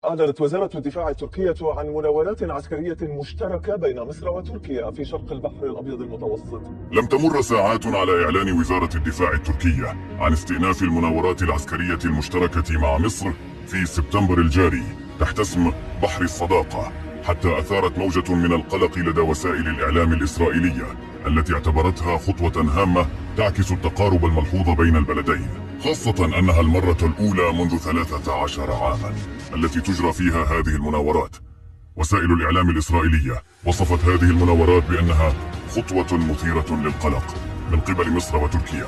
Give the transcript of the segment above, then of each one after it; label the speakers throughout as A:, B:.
A: أعلنت وزارة الدفاع التركية عن مناورات عسكرية مشتركة بين مصر وتركيا في شرق البحر الأبيض المتوسط.
B: لم تمر ساعات على إعلان وزارة الدفاع التركية عن استئناف المناورات العسكرية المشتركة مع مصر في سبتمبر الجاري تحت اسم بحر الصداقة، حتى أثارت موجة من القلق لدى وسائل الإعلام الإسرائيلية التي اعتبرتها خطوة هامة تعكس التقارب الملحوظ بين البلدين، خاصة أنها المرة الأولى منذ 13 عاما التي تجرى فيها هذه المناورات. وسائل الإعلام الإسرائيلية وصفت هذه المناورات بأنها خطوة مثيرة للقلق من قبل مصر وتركيا،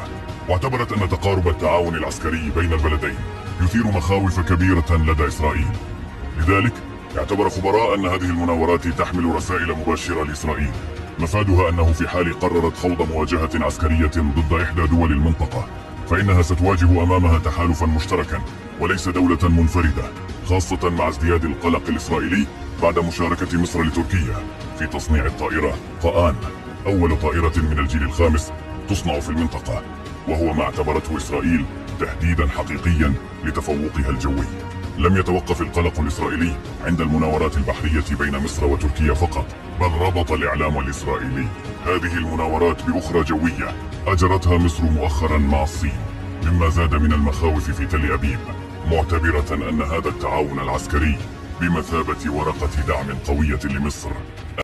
B: واعتبرت أن تقارب التعاون العسكري بين البلدين يثير مخاوف كبيرة لدى إسرائيل. لذلك اعتبر خبراء أن هذه المناورات تحمل رسائل مباشرة لإسرائيل، مفادها أنه في حال قررت خوض مواجهة عسكرية ضد إحدى دول المنطقة فإنها ستواجه أمامها تحالفا مشتركا وليس دولة منفردة، خاصة مع ازدياد القلق الإسرائيلي بعد مشاركة مصر لتركيا في تصنيع الطائرة طائان، أول طائرة من الجيل الخامس تصنع في المنطقة، وهو ما اعتبرته إسرائيل تهديدا حقيقيا لتفوقها الجوي. لم يتوقف القلق الإسرائيلي عند المناورات البحرية بين مصر وتركيا فقط، بل ربط الإعلام الإسرائيلي هذه المناورات بأخرى جوية أجرتها مصر مؤخرا مع الصين، مما زاد من المخاوف في تل أبيب، معتبرة أن هذا التعاون العسكري بمثابة ورقة دعم قوية لمصر